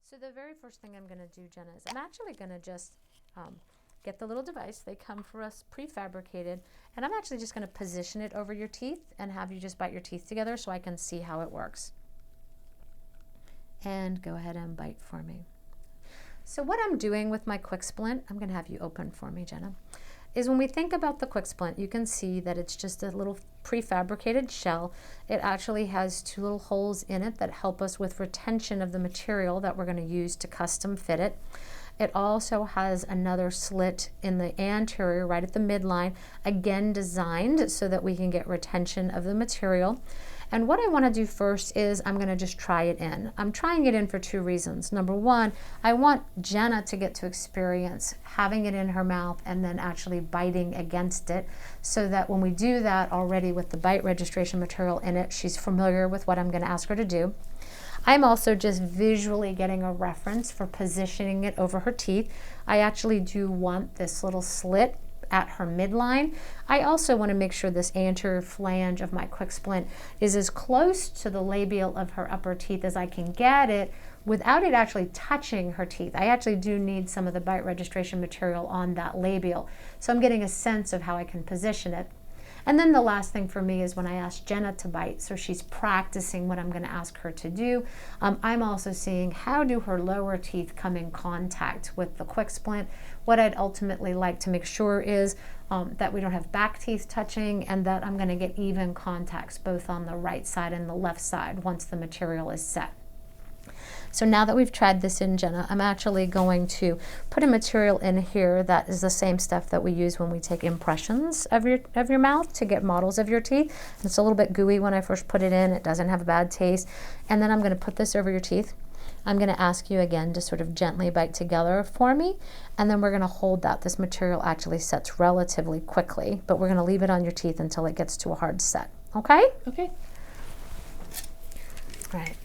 So the very first thing I'm going to do, Jenna, is I'm actually going to just get the little device. They come for us prefabricated, and I'm actually just going to position it over your teeth and have you just bite your teeth together so I can see how it works. And go ahead and bite for me. So what I'm doing with my QuickSplint, I'm going to have you open for me, Jenna, is when we think about the QuickSplint, you can see that it's just a little prefabricated shell. It actually has two little holes in it that help us with retention of the material that we're going to use to custom fit it. It also has another slit in the anterior right at the midline, again designed so that we can get retention of the material. And what I want to do first is I'm going to just try it in. I'm trying it in for two reasons. Number one, I want Jenna to get to experience having it in her mouth and then actually biting against it, so that when we do that already with the bite registration material in it, she's familiar with what I'm going to ask her to do. I'm also just visually getting a reference for positioning it over her teeth. I actually do want this little slit at her midline. I also want to make sure this anterior flange of my QuickSplint is as close to the labial of her upper teeth as I can get it without it actually touching her teeth. I actually do need some of the bite registration material on that labial, so I'm getting a sense of how I can position it. And then the last thing for me is when I ask Jenna to bite, so she's practicing what I'm going to ask her to do. I'm also seeing how do her lower teeth come in contact with the QuickSplint. What I'd ultimately like to make sure is that we don't have back teeth touching, and that I'm going to get even contacts both on the right side and the left side once the material is set. So now that we've tried this in, Jenna, I'm actually going to put a material in here that is the same stuff that we use when we take impressions of your mouth to get models of your teeth. It's a little bit gooey when I first put it in. It doesn't have a bad taste. And then I'm going to put this over your teeth. I'm going to ask you again to sort of gently bite together for me, and then we're going to hold that. This material actually sets relatively quickly, but we're going to leave it on your teeth until it gets to a hard set. Okay? Okay. All right.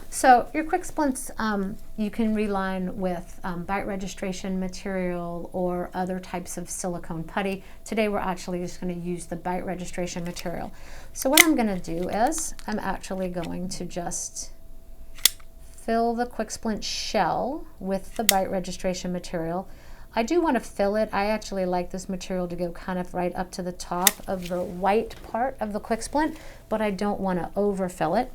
So your QuickSplints, you can reline with bite registration material or other types of silicone putty. Today we're actually just going to use the bite registration material. So what I'm going to do is I'm actually going to just fill the QuickSplint shell with the bite registration material. I do want to fill it. I actually like this material to go kind of right up to the top of the white part of the QuickSplint, but I don't want to overfill it.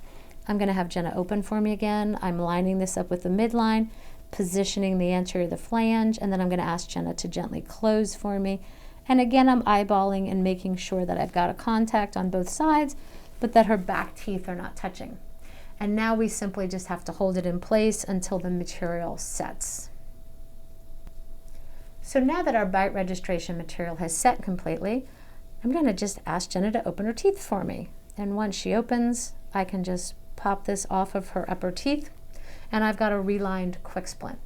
I'm going to have Jenna open for me again. I'm lining this up with the midline, positioning the anterior of the flange, and then I'm going to ask Jenna to gently close for me. And again, I'm eyeballing and making sure that I've got a contact on both sides, but that her back teeth are not touching. And now we simply just have to hold it in place until the material sets. So now that our bite registration material has set completely, I'm going to just ask Jenna to open her teeth for me. And once she opens, I can just pop this off of her upper teeth, and I've got a relined QuickSplint.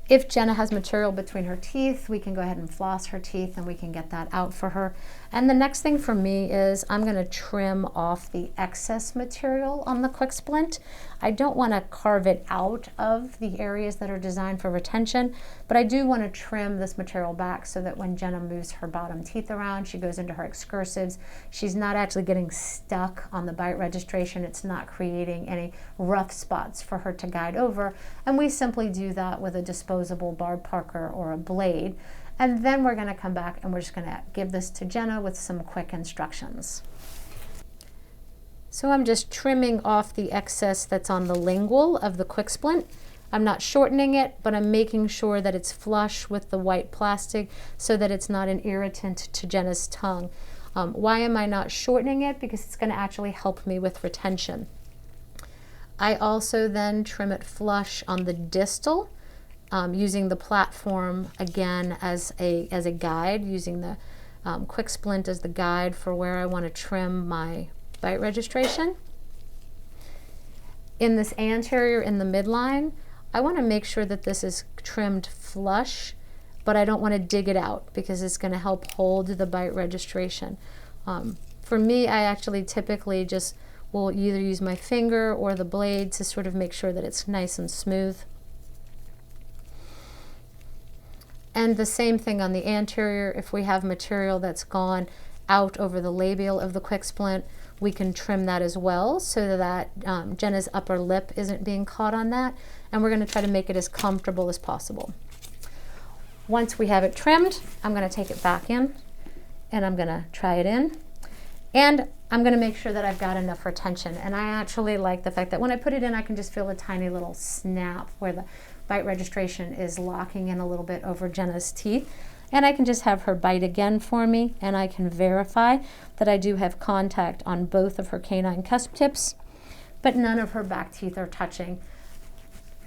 If Jenna has material between her teeth, we can go ahead and floss her teeth and we can get that out for her. And the next thing for me is I'm going to trim off the excess material on the QuickSplint. I don't want to carve it out of the areas that are designed for retention, but I do want to trim this material back so that when Jenna moves her bottom teeth around, she goes into her excursives, she's not actually getting stuck on the bite registration. It's not creating any rough spots for her to guide over. And we simply do that with a disposable Barb Parker or a blade. And then we're going to come back and we're just going to give this to Jenna with some quick instructions. So I'm just trimming off the excess that's on the lingual of the QuickSplint. I'm not shortening it, but I'm making sure that it's flush with the white plastic so that it's not an irritant to Jenna's tongue. Why am I not shortening it? Because it's going to actually help me with retention. I also then trim it flush on the distal, using the platform again as a guide, using the QuickSplint as the guide for where I want to trim my bite registration. In this anterior in the midline, I want to make sure that this is trimmed flush, but I don't want to dig it out because it's going to help hold the bite registration. For me, I actually typically just will either use my finger or the blade to sort of make sure that it's nice and smooth. And the same thing on the anterior. If we have material that's gone out over the labial of the QuickSplint, we can trim that as well so that Jenna's upper lip isn't being caught on that. And we're going to try to make it as comfortable as possible. Once we have it trimmed, I'm going to take it back in and I'm going to try it in. And I'm going to make sure that I've got enough retention. And I actually like the fact that when I put it in, I can just feel a tiny little snap where the bite registration is locking in a little bit over Jenna's teeth. And I can just have her bite again for me, and I can verify that I do have contact on both of her canine cusp tips, but none of her back teeth are touching.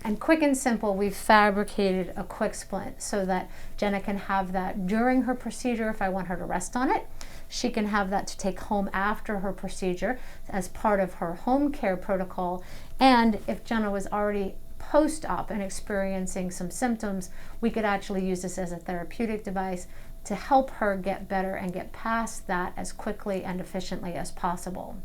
And quick and simple, we've fabricated a QuickSplint so that Jenna can have that during her procedure if I want her to rest on it. She can have that to take home after her procedure as part of her home care protocol. And if Jenna was already post-op and experiencing some symptoms, we could actually use this as a therapeutic device to help her get better and get past that as quickly and efficiently as possible.